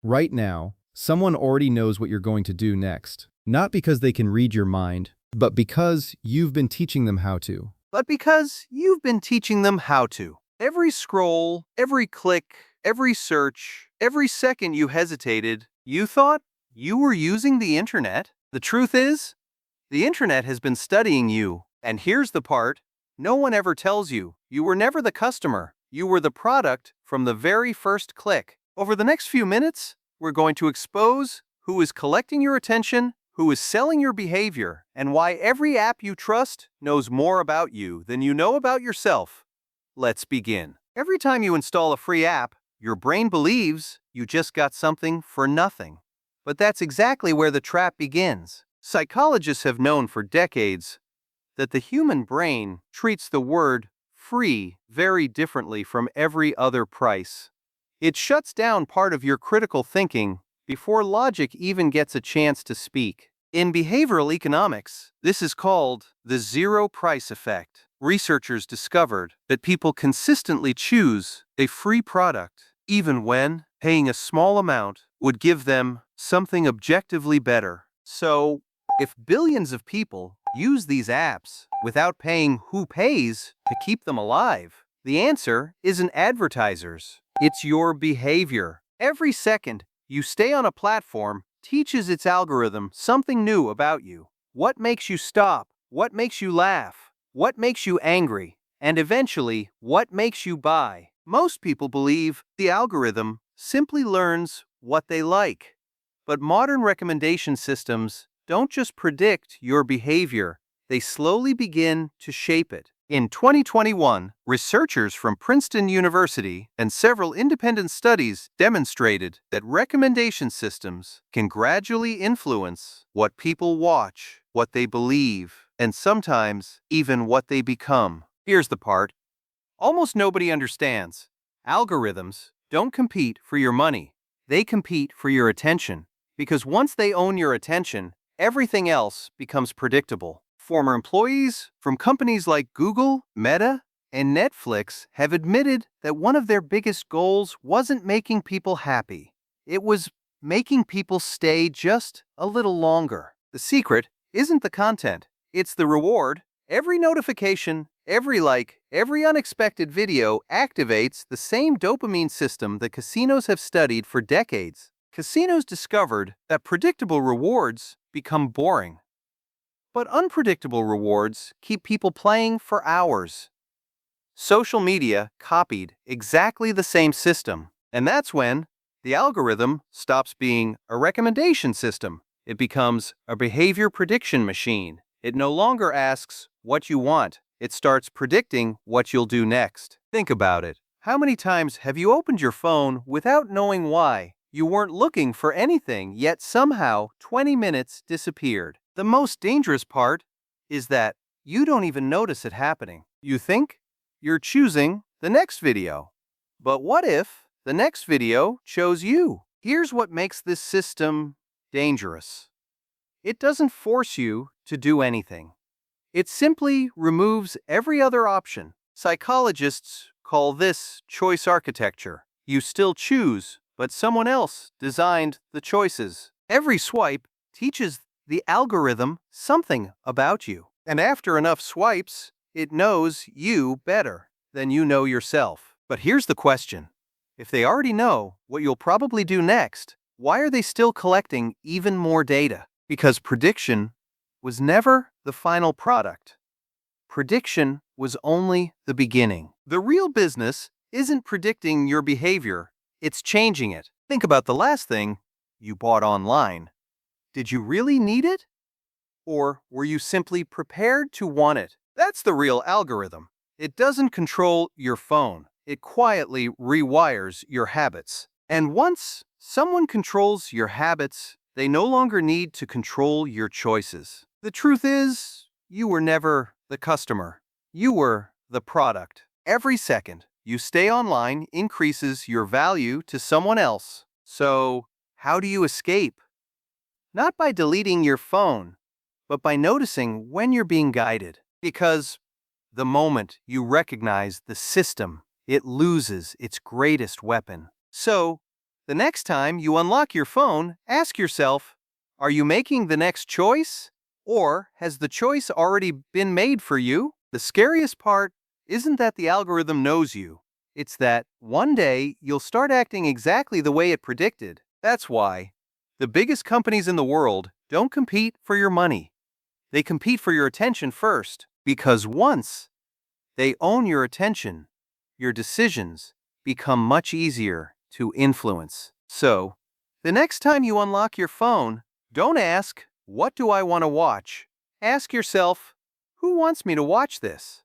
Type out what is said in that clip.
Right now, someone already knows what you're going to do next. Not because they can read your mind, but because you've been teaching them how to. But because you've been teaching them how to. Every scroll, every click, every search, every second you hesitated, you thought you were using the internet. The truth is, the internet has been studying you. And here's the part no one ever tells you. You were never the customer. You were the product from the very first click. Over the next few minutes, we're going to expose who is collecting your attention, who is selling your behavior, and why every app you trust knows more about you than you know about yourself. Let's begin. Every time you install a free app, your brain believes you just got something for nothing. But that's exactly where the trap begins. Psychologists have known for decades that the human brain treats the word free very differently from every other price. It shuts down part of your critical thinking before logic even gets a chance to speak. In behavioral economics, this is called the zero price effect. Researchers discovered that people consistently choose a free product, even when paying a small amount would give them something objectively better. So, if billions of people use these apps without paying, who pays to keep them alive? The answer isn't advertisers. It's your behavior. Every second you stay on a platform teaches its algorithm something new about you. What makes you stop? What makes you laugh? What makes you angry? And eventually, what makes you buy? Most people believe the algorithm simply learns what they like. But modern recommendation systems don't just predict your behavior, they slowly begin to shape it. In 2021, researchers from Princeton University and several independent studies demonstrated that recommendation systems can gradually influence what people watch, what they believe, and sometimes even what they become. Here's the part almost nobody understands. Algorithms don't compete for your money, they compete for your attention. Because once they own your attention, everything else becomes predictable. Former employees from companies like Google, Meta, and Netflix have admitted that one of their biggest goals wasn't making people happy. It was making people stay just a little longer. The secret isn't the content, it's the reward. Every notification, every like, every unexpected video activates the same dopamine system that casinos have studied for decades. Casinos discovered that predictable rewards become boring. But unpredictable rewards keep people playing for hours. Social media copied exactly the same system, and that's when the algorithm stops being a recommendation system. It becomes a behavior prediction machine. It no longer asks what you want. It starts predicting what you'll do next. Think about it. How many times have you opened your phone without knowing why? You weren't looking for anything, yet somehow 20 minutes disappeared. The most dangerous part is that you don't even notice it happening. You think you're choosing the next video. But what if the next video chose you? Here's what makes this system dangerous. It doesn't force you to do anything. It simply removes every other option. Psychologists call this choice architecture. You still choose, but someone else designed the choices. Every swipe teaches the algorithm something about you. And after enough swipes, it knows you better than you know yourself. But here's the question. If they already know what you'll probably do next, why are they still collecting even more data? Because prediction was never the final product. Prediction was only the beginning. The real business isn't predicting your behavior, it's changing it. Think about the last thing you bought online. Did you really need it? Or were you simply prepared to want it? That's the real algorithm. It doesn't control your phone. It quietly rewires your habits. And once someone controls your habits, they no longer need to control your choices. The truth is, you were never the customer. You were the product. Every second you stay online increases your value to someone else. So, how do you escape? Not by deleting your phone, but by noticing when you're being guided. Because the moment you recognize the system, it loses its greatest weapon. So, The next time you unlock your phone, ask yourself, are you making the next choice? Or has the choice already been made for you? The scariest part isn't that the algorithm knows you. It's that one day you'll start acting exactly the way it predicted. That's why the biggest companies in the world don't compete for your money. They compete for your attention first, because once they own your attention, your decisions become much easier to influence. So, the next time you unlock your phone, don't ask, what do I want to watch? Ask yourself, who wants me to watch this?